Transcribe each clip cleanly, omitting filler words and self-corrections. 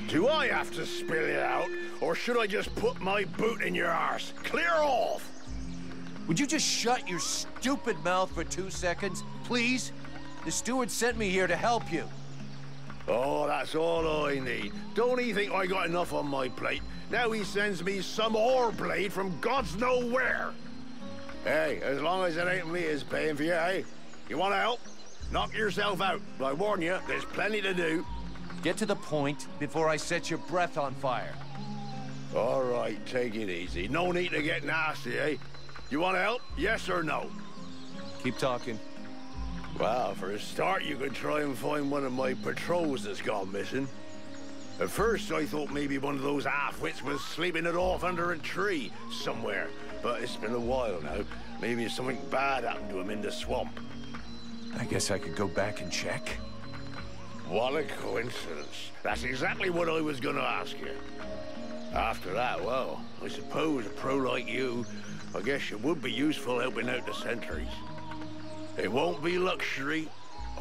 Do I have to spill it out, or should I just put my boot in your arse? Clear off! Would you just shut your stupid mouth for 2 seconds, please? The steward sent me here to help you. Oh, that's all I need. Don't he think I got enough on my plate? Now he sends me some ore blade from God's nowhere. Hey, as long as it ain't me is paying for you, eh? You want to help? Knock yourself out. I warn you, there's plenty to do. Get to the point before I set your breath on fire. All right, take it easy. No need to get nasty, eh? You want to help? Yes or no? Keep talking. Well, for a start, you could try and find one of my patrols that's gone missing. At first, I thought maybe one of those half-wits was sleeping it off under a tree somewhere. But it's been a while now. Maybe something bad happened to him in the swamp. I guess I could go back and check. What a coincidence. That's exactly what I was gonna ask you. After that, well, I suppose a pro like you, I guess you would be useful helping out the sentries. It won't be luxury.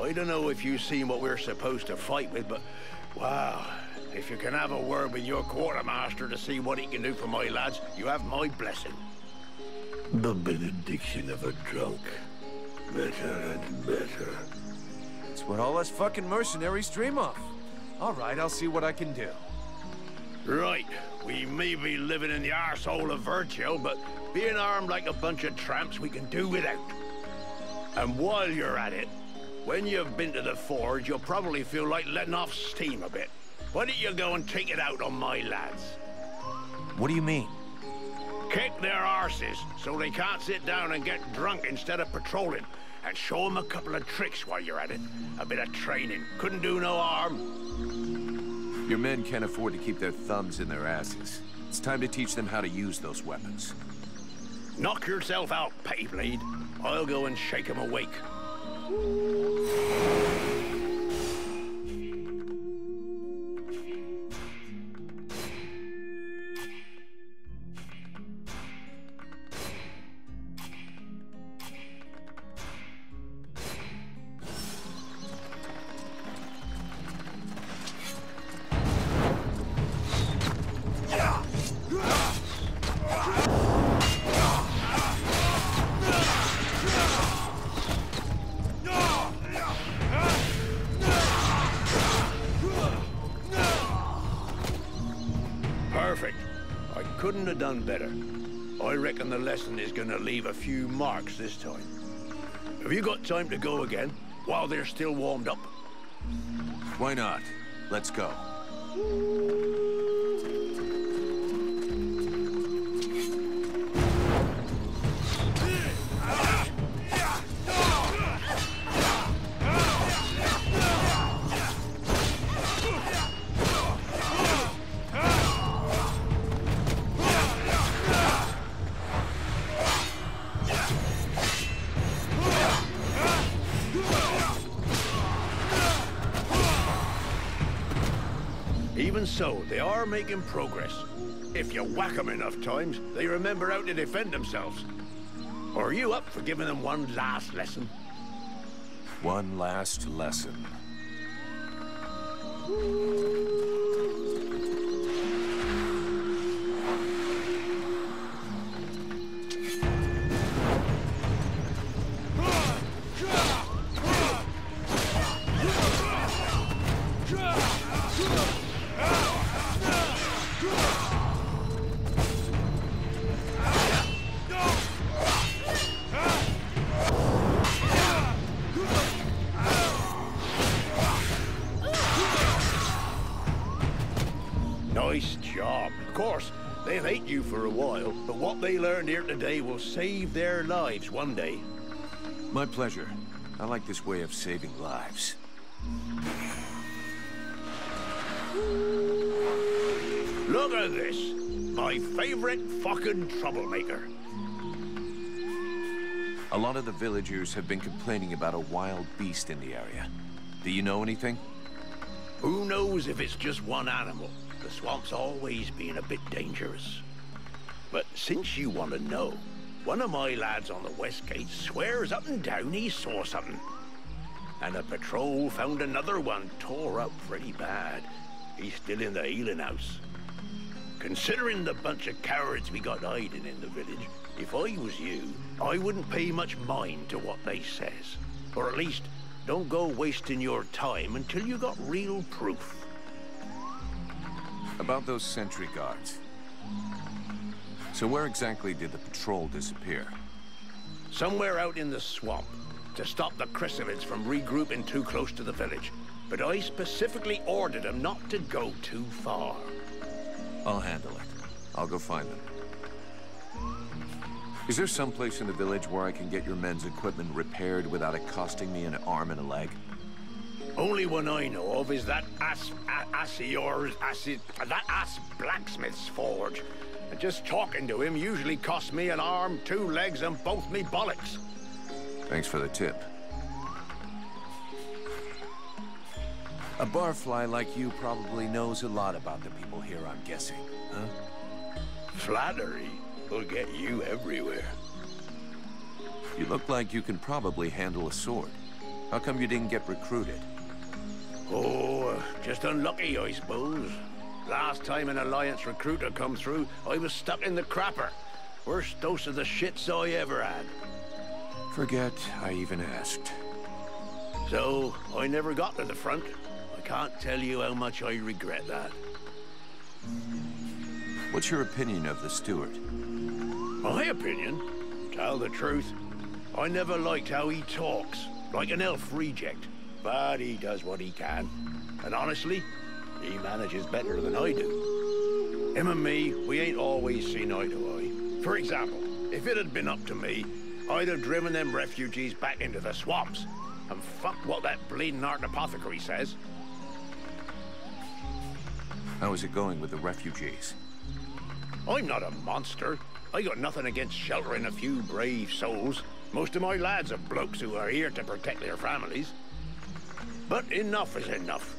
I don't know if you've seen what we're supposed to fight with, but, wow, if you can have a word with your quartermaster to see what he can do for my lads, you have my blessing. The benediction of a drunk. Better and better. It's what all us fucking mercenaries dream of. All right, I'll see what I can do. Right. We may be living in the arsehole of Virgil, but being armed like a bunch of tramps, we can do without. And while you're at it, when you've been to the forge, you'll probably feel like letting off steam a bit. Why don't you go and take it out on my lads? What do you mean? Kick their arses so they can't sit down and get drunk instead of patrolling. And show them a couple of tricks while you're at it. A bit of training. Couldn't do no harm. Your men can't afford to keep their thumbs in their asses. It's time to teach them how to use those weapons. Knock yourself out, petty blade. I'll go and shake them awake. Perfect. I couldn't have done better. I reckon the lesson is gonna leave a few marks this time. Have you got time to go again, while they're still warmed up? Why not? Let's go. Even so, they are making progress. If you whack them enough times, they remember how to defend themselves. Are you up for giving them one last lesson? One last lesson. Nice job. Of course, they'll hate you for a while, but what they learned here today will save their lives one day. My pleasure. I like this way of saving lives. Look at this. My favorite fucking troublemaker. A lot of the villagers have been complaining about a wild beast in the area. Do you know anything? Who knows if it's just one animal? The swamp's always been a bit dangerous. But since you want to know, one of my lads on the west gate swears up and down he saw something. And a patrol found another one tore up pretty bad. He's still in the healing house. Considering the bunch of cowards we got hiding in the village, if I was you, I wouldn't pay much mind to what they says. Or at least, don't go wasting your time until you got real proof. About those sentry guards. So where exactly did the patrol disappear? Somewhere out in the swamp, to stop the chrysalids from regrouping too close to the village. But I specifically ordered them not to go too far. I'll handle it. I'll go find them. Is there some place in the village where I can get your men's equipment repaired without it costing me an arm and a leg? Only one I know of is that ass blacksmith's forge. And just talking to him usually costs me an arm, 2 legs, and both me bollocks. Thanks for the tip. A barfly like you probably knows a lot about the people here, I'm guessing, huh? Flattery will get you everywhere. You look like you can probably handle a sword. How come you didn't get recruited? Oh, just unlucky, I suppose. Last time an Alliance recruiter come through, I was stuck in the crapper. Worst dose of the shits I ever had. Forget I even asked. So, I never got to the front. I can't tell you how much I regret that. What's your opinion of the steward? My opinion? Tell the truth, I never liked how he talks. Like an elf reject. But he does what he can. And honestly, he manages better than I do. Him and me, we ain't always seen eye to eye. For example, if it had been up to me, I'd have driven them refugees back into the swamps. And fuck what that bleeding art apothecary says. How is it going with the refugees? I'm not a monster. I got nothing against sheltering a few brave souls. Most of my lads are blokes who are here to protect their families. But enough is enough.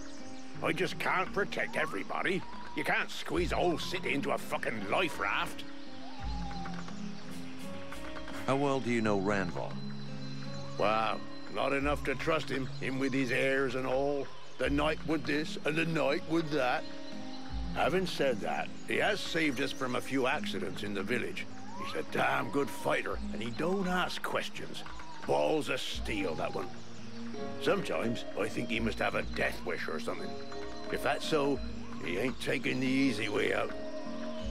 I just can't protect everybody. You can't squeeze a whole city into a fucking life raft. How well do you know Randall? Wow, not enough to trust him with his airs and all. The night with this and the night with that. Having said that, he has saved us from a few accidents in the village. He's a damn good fighter, and he don't ask questions. Balls of steel, that one. Sometimes I think he must have a death wish or something. If that's so, he ain't taking the easy way out.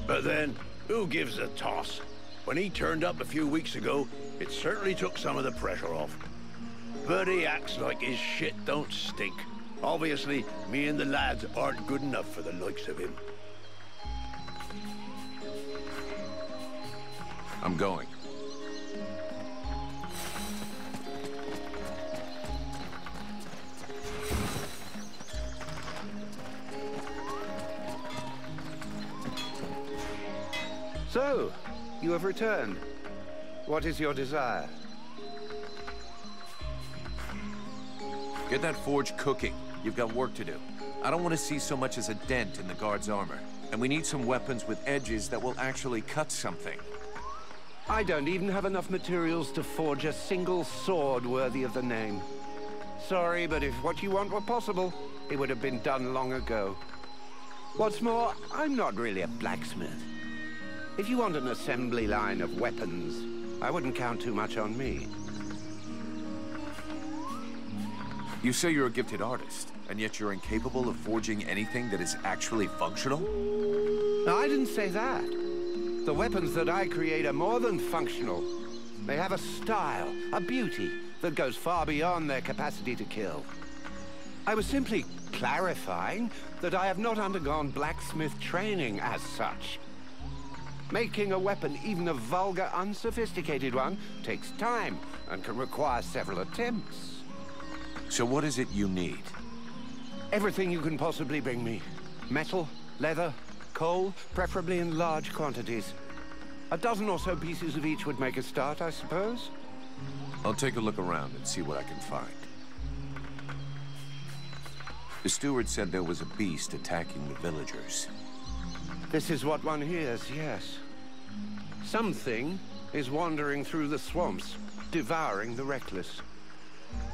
But then, who gives a toss? When he turned up a few weeks ago, it certainly took some of the pressure off. But he acts like his shit don't stink. Obviously, me and the lads aren't good enough for the likes of him. I'm going. So, you have returned. What is your desire? Get that forge cooking. You've got work to do. I don't want to see so much as a dent in the guard's armor. And we need some weapons with edges that will actually cut something. I don't even have enough materials to forge a single sword worthy of the name. Sorry, but if what you want were possible, it would have been done long ago. What's more, I'm not really a blacksmith. If you want an assembly line of weapons, I wouldn't count too much on me. You say you're a gifted artist, and yet you're incapable of forging anything that is actually functional? No, I didn't say that. The weapons that I create are more than functional. They have a style, a beauty, that goes far beyond their capacity to kill. I was simply clarifying that I have not undergone blacksmith training as such. Making a weapon, even a vulgar, unsophisticated one, takes time and can require several attempts. So what is it you need? Everything you can possibly bring me. Metal, leather, coal, preferably in large quantities. A dozen or so pieces of each would make a start, I suppose. I'll take a look around and see what I can find. The steward said there was a beast attacking the villagers. This is what one hears, yes. Something is wandering through the swamps, devouring the reckless.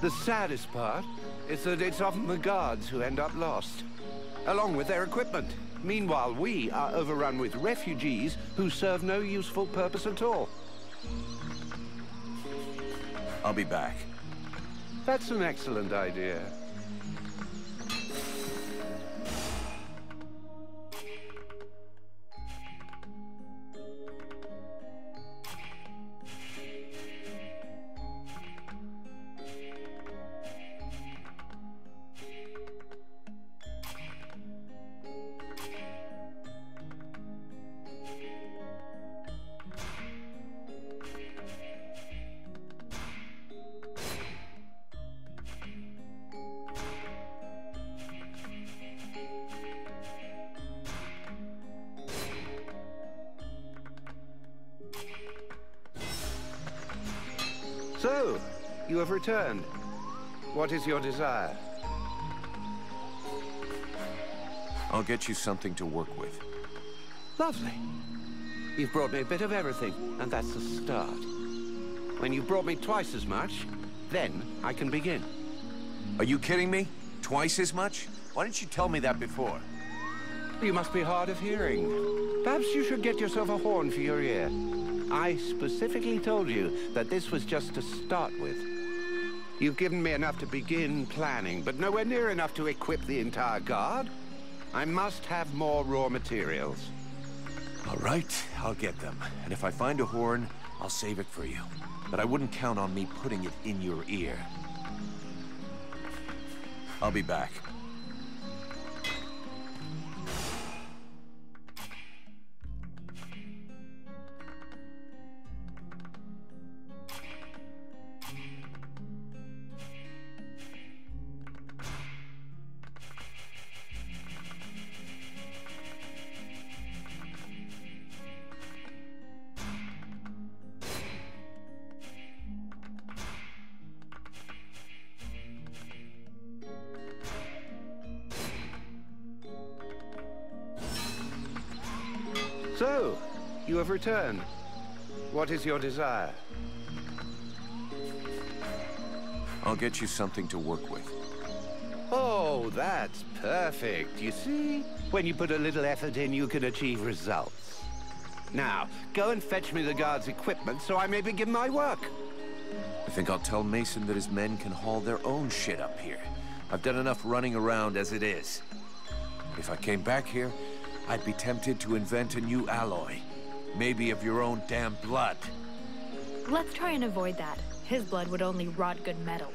The saddest part is that it's often the guards who end up lost, along with their equipment. Meanwhile, we are overrun with refugees who serve no useful purpose at all. I'll be back. That's an excellent idea. So, you have returned. What is your desire? I'll get you something to work with. Lovely. You've brought me a bit of everything, and that's a start. When you've brought me twice as much, then I can begin. Are you kidding me? Twice as much? Why didn't you tell me that before? You must be hard of hearing. Perhaps you should get yourself a horn for your ear. I specifically told you that this was just to start with. You've given me enough to begin planning, but nowhere near enough to equip the entire guard. I must have more raw materials. All right, I'll get them. And if I find a horn, I'll save it for you. But I wouldn't count on me putting it in your ear. I'll be back. So, you have returned. What is your desire? I'll get you something to work with. Oh, that's perfect. You see? When you put a little effort in, you can achieve results. Now, go and fetch me the guard's equipment so I may begin my work. I think I'll tell Mason that his men can haul their own shit up here. I've done enough running around as it is. If I came back here, I'd be tempted to invent a new alloy. Maybe of your own damn blood. Let's try and avoid that. His blood would only rot good metal.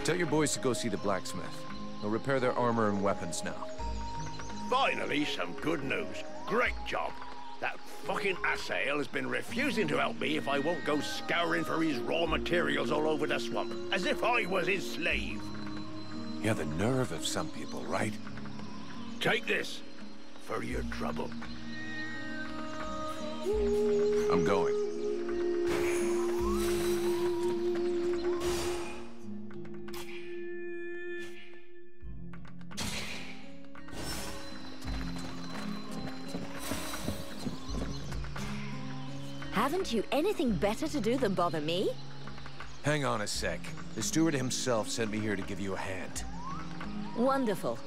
Tell your boys to go see the blacksmith. They'll repair their armor and weapons now. Finally, some good news. Great job. That fucking asshole has been refusing to help me if I won't go scouring for his raw materials all over the swamp, as if I was his slave. Yeah, the nerve of some people, right? Take this for your trouble. I'm going. Haven't you anything better to do than bother me? Hang on a sec. The steward himself sent me here to give you a hand. Wonderful.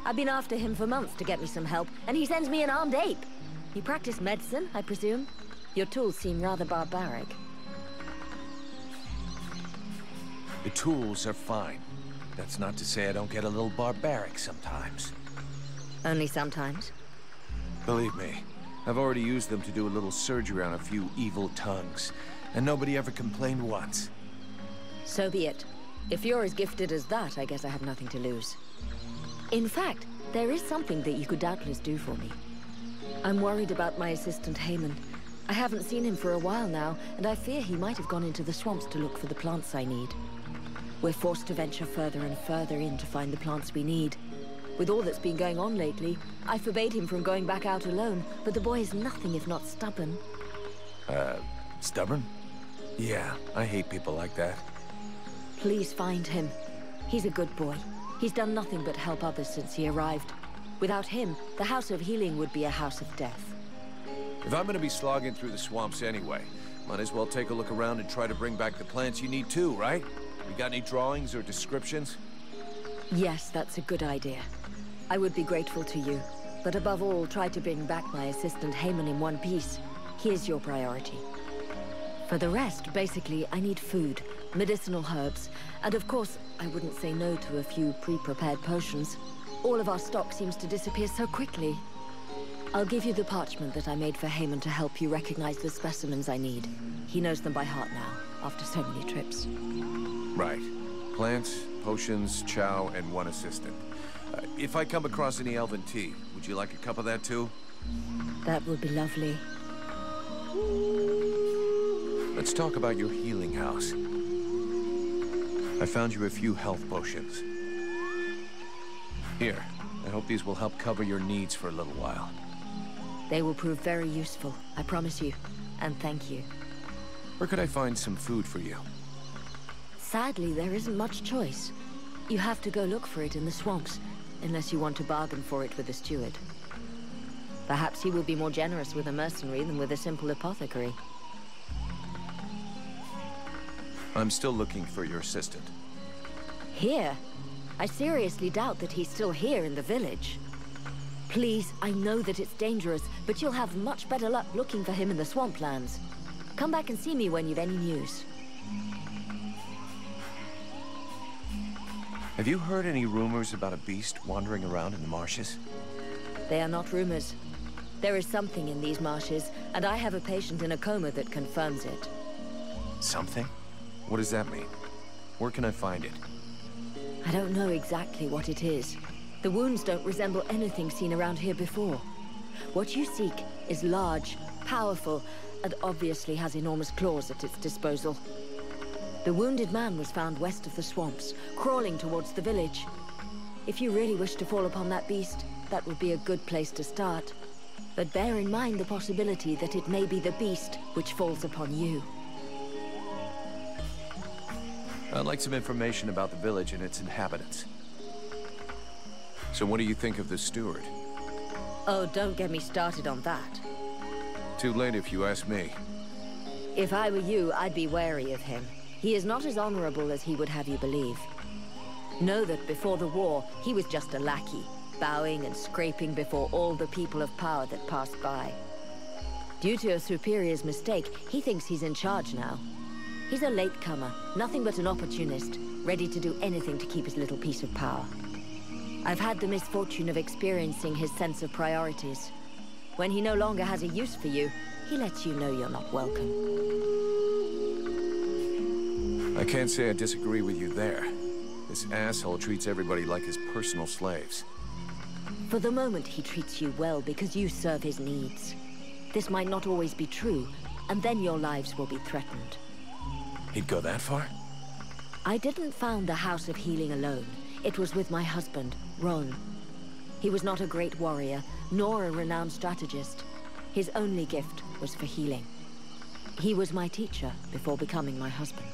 I've been after him for months to get me some help, and he sends me an armed ape. You practice medicine, I presume? Your tools seem rather barbaric. The tools are fine. That's not to say I don't get a little barbaric sometimes. Only sometimes. Believe me, I've already used them to do a little surgery on a few evil tongues, and nobody ever complained once. So be it. If you're as gifted as that, I guess I have nothing to lose. In fact, there is something that you could doubtless do for me. I'm worried about my assistant Haman. I haven't seen him for a while now, and I fear he might have gone into the swamps to look for the plants I need. We're forced to venture further and further in to find the plants we need. With all that's been going on lately, I forbade him from going back out alone, but the boy is nothing if not stubborn. Stubborn? Yeah, I hate people like that. Please find him. He's a good boy. He's done nothing but help others since he arrived. Without him, the House of Healing would be a house of death. If I'm gonna be slogging through the swamps anyway, might as well take a look around and try to bring back the plants you need too, right? You got any drawings or descriptions? Yes, that's a good idea. I would be grateful to you. But above all, try to bring back my assistant Haman in one piece. He is your priority. For the rest, basically, I need food, medicinal herbs, and of course, I wouldn't say no to a few pre-prepared potions. All of our stock seems to disappear so quickly. I'll give you the parchment that I made for Haman to help you recognize the specimens I need. He knows them by heart now, after so many trips. Right. Plants, potions, chow, and one assistant. If I come across any elven tea, would you like a cup of that too? That would be lovely. Let's talk about your healing house. I found you a few health potions. Here, I hope these will help cover your needs for a little while. They will prove very useful, I promise you. And thank you. Where could I find some food for you? Sadly, there isn't much choice. You have to go look for it in the swamps, unless you want to bargain for it with the steward. Perhaps he will be more generous with a mercenary than with a simple apothecary. I'm still looking for your assistant. Here? I seriously doubt that he's still here in the village. Please, I know that it's dangerous, but you'll have much better luck looking for him in the swamplands. Come back and see me when you've any news. Have you heard any rumors about a beast wandering around in the marshes? They are not rumors. There is something in these marshes, and I have a patient in a coma that confirms it. Something? What does that mean? Where can I find it? I don't know exactly what it is. The wounds don't resemble anything seen around here before. What you seek is large, powerful, and obviously has enormous claws at its disposal. The wounded man was found west of the swamps, crawling towards the village. If you really wish to fall upon that beast, that would be a good place to start. But bear in mind the possibility that it may be the beast which falls upon you. I'd like some information about the village and its inhabitants. So what do you think of the steward? Oh, don't get me started on that. Too late if you ask me. If I were you, I'd be wary of him. He is not as honorable as he would have you believe. Know that before the war, he was just a lackey, bowing and scraping before all the people of power that passed by. Due to a superior's mistake, he thinks he's in charge now. He's a latecomer, nothing but an opportunist, ready to do anything to keep his little piece of power. I've had the misfortune of experiencing his sense of priorities. When he no longer has a use for you, he lets you know you're not welcome. I can't say I disagree with you there. This asshole treats everybody like his personal slaves. For the moment, he treats you well because you serve his needs. This might not always be true, and then your lives will be threatened. He'd go that far? I didn't found the House of Healing alone. It was with my husband, Ron. He was not a great warrior, nor a renowned strategist. His only gift was for healing. He was my teacher before becoming my husband.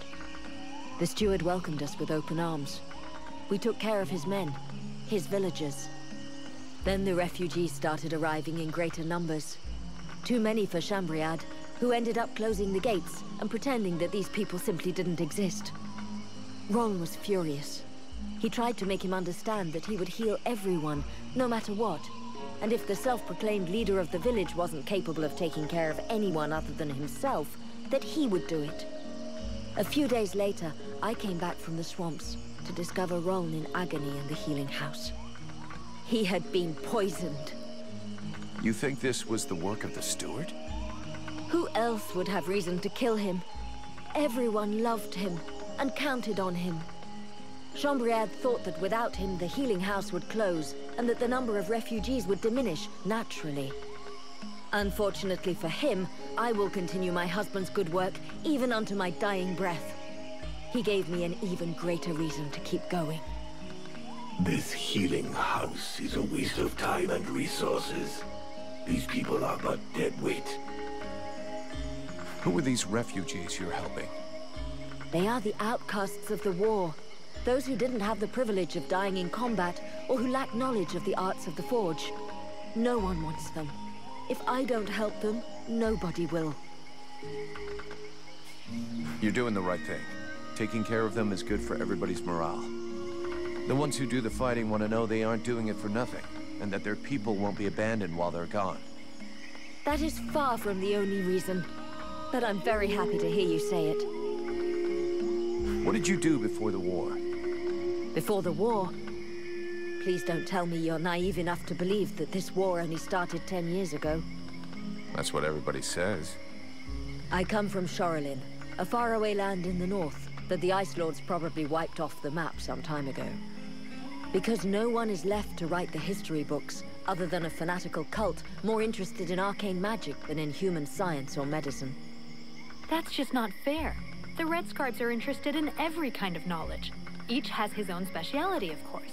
The steward welcomed us with open arms. We took care of his men, his villagers. Then the refugees started arriving in greater numbers. Too many for Chambriad, who ended up closing the gates and pretending that these people simply didn't exist. Ron was furious. He tried to make him understand that he would heal everyone, no matter what. And if the self-proclaimed leader of the village wasn't capable of taking care of anyone other than himself, that he would do it. A few days later, I came back from the swamps to discover Ron in agony in the healing house. He had been poisoned. You think this was the work of the steward? Who else would have reason to kill him? Everyone loved him and counted on him. Chambriad thought that without him, the healing house would close and that the number of refugees would diminish naturally. Unfortunately for him, I will continue my husband's good work even unto my dying breath. he gave me an even greater reason to keep going. This healing house is a waste of time and resources. These people are but dead weight. Who are these refugees you're helping? They are the outcasts of the war. Those who didn't have the privilege of dying in combat, or who lack knowledge of the arts of the forge. No one wants them. If I don't help them, nobody will. You're doing the right thing. Taking care of them is good for everybody's morale. The ones who do the fighting want to know they aren't doing it for nothing, and that their people won't be abandoned while they're gone. That is far from the only reason. But I'm very happy to hear you say it. What did you do before the war? Before the war? Please don't tell me you're naive enough to believe that this war only started 10 years ago. That's what everybody says. I come from Shorelin, a faraway land in the north that the Ice Lords probably wiped off the map some time ago. Because no one is left to write the history books, other than a fanatical cult more interested in arcane magic than in human science or medicine. That's just not fair. The Red Scarves are interested in every kind of knowledge. Each has his own speciality, of course.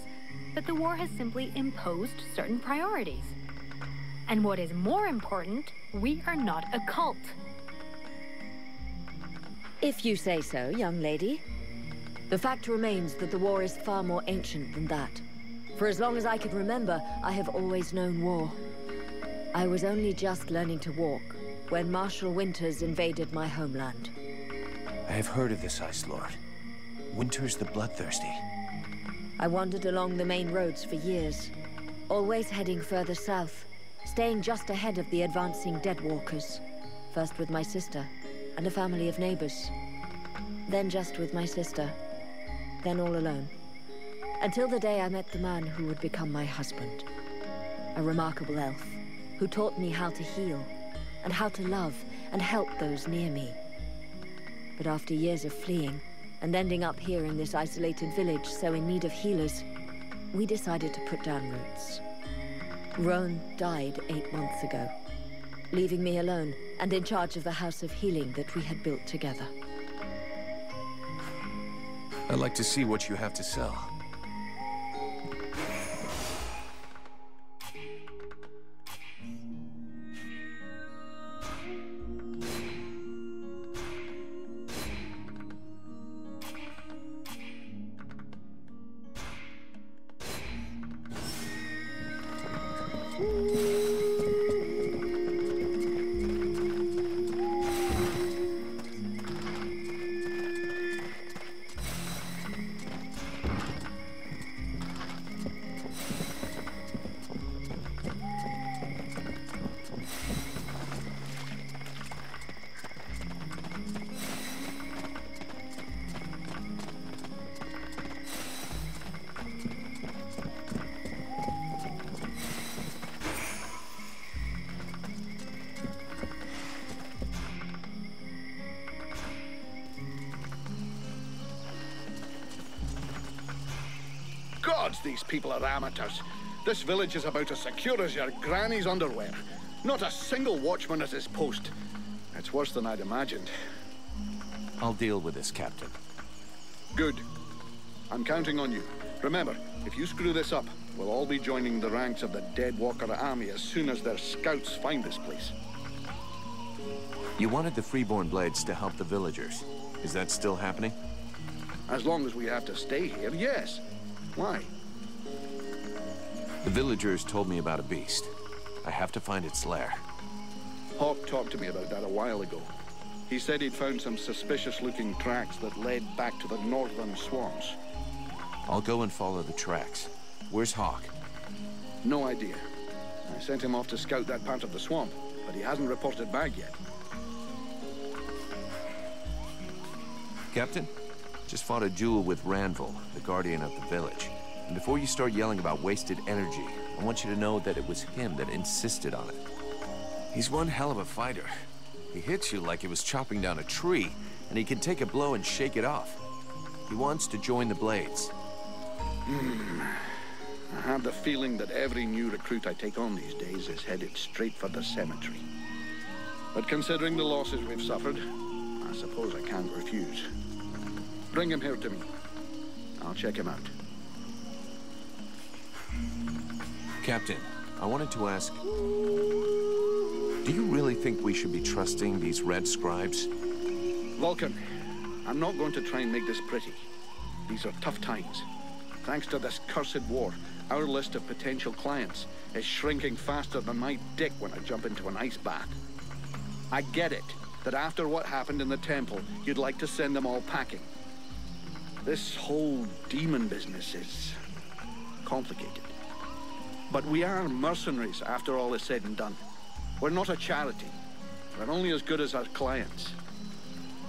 But the war has simply imposed certain priorities. And what is more important, we are not a cult. If you say so, young lady. The fact remains that the war is far more ancient than that. For as long as I can remember, I have always known war. I was only just learning to walk when Marshal Winters invaded my homeland. I have heard of this Ice Lord. Winters the Bloodthirsty. I wandered along the main roads for years, always heading further south, staying just ahead of the advancing Deadwalkers. First with my sister and a family of neighbors. Then just with my sister. Then all alone. Until the day I met the man who would become my husband. A remarkable elf who taught me how to heal and how to love and help those near me. But after years of fleeing and ending up here in this isolated village so in need of healers, we decided to put down roots. Roan died 8 months ago, leaving me alone and in charge of the house of healing that we had built together. I'd like to see what you have to sell. Gods, these people are amateurs. This village is about as secure as your granny's underwear. Not a single watchman at his post. It's worse than I'd imagined. I'll deal with this, Captain. Good. I'm counting on you. Remember, if you screw this up, we'll all be joining the ranks of the Deadwalker army as soon as their scouts find this place. You wanted the Freeborn Blades to help the villagers. Is that still happening? As long as we have to stay here, yes. Why? The villagers told me about a beast. I have to find its lair. Hawk talked to me about that a while ago. He said he'd found some suspicious-looking tracks that led back to the northern swamps. I'll go and follow the tracks. Where's Hawk? No idea. I sent him off to scout that part of the swamp, but he hasn't reported back yet. Captain? Just fought a duel with Ranvil, the guardian of the village. And before you start yelling about wasted energy, I want you to know that it was him that insisted on it. He's one hell of a fighter. He hits you like he was chopping down a tree, and he can take a blow and shake it off. He wants to join the Blades. I have the feeling that every new recruit I take on these days is headed straight for the cemetery. But considering the losses we've suffered, I suppose I can't refuse. Bring him here to me. I'll check him out. Captain, I wanted to ask... Do you really think we should be trusting these red scribes? Vulcan, I'm not going to try and make this pretty. These are tough times. Thanks to this cursed war, our list of potential clients is shrinking faster than my dick when I jump into an ice bath. I get it, that after what happened in the temple, you'd like to send them all packing. This whole demon business is complicated. But we are mercenaries after all is said and done. We're not a charity. We're only as good as our clients.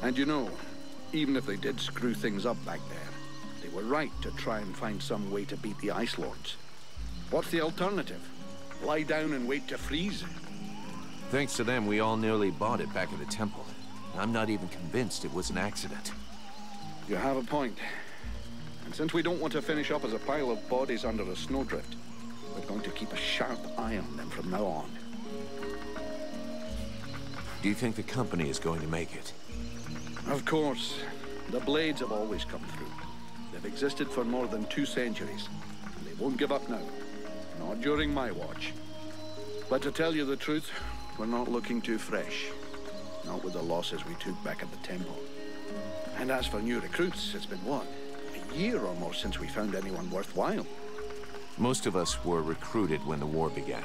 And you know, even if they did screw things up back there, they were right to try and find some way to beat the Ice Lords. What's the alternative? Lie down and wait to freeze? Thanks to them, we all nearly bought it back at the temple. I'm not even convinced it was an accident. You have a point. And since we don't want to finish up as a pile of bodies under a snowdrift, we're going to keep a sharp eye on them from now on. Do you think the company is going to make it? Of course. The Blades have always come through. They've existed for more than 2 centuries, and they won't give up now. Not during my watch. But to tell you the truth, we're not looking too fresh. Not with the losses we took back at the temple. And as for new recruits, it's been what? A year or more since we found anyone worthwhile. Most of us were recruited when the war began,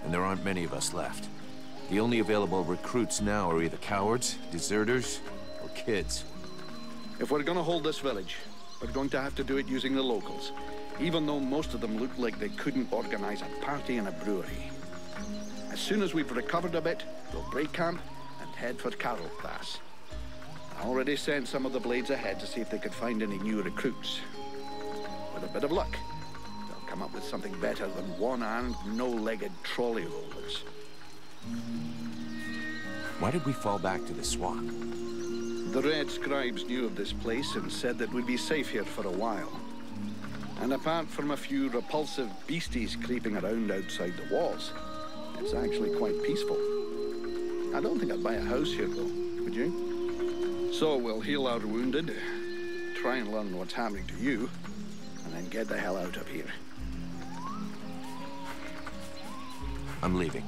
and there aren't many of us left. The only available recruits now are either cowards, deserters, or kids. If we're gonna hold this village, we're going to have to do it using the locals, even though most of them look like they couldn't organize a party in a brewery. As soon as we've recovered a bit, we'll break camp and head for Carroll Pass. I already sent some of the Blades ahead to see if they could find any new recruits. With a bit of luck, they'll come up with something better than one-armed, no-legged trolley rollers. Why did we fall back to the swamp? The Red Scribes knew of this place and said that we'd be safe here for a while. And apart from a few repulsive beasties creeping around outside the walls, it's actually quite peaceful. I don't think I'd buy a house here, though. Would you? So we'll heal our wounded, try and learn what's happening to you, and then get the hell out of here. I'm leaving.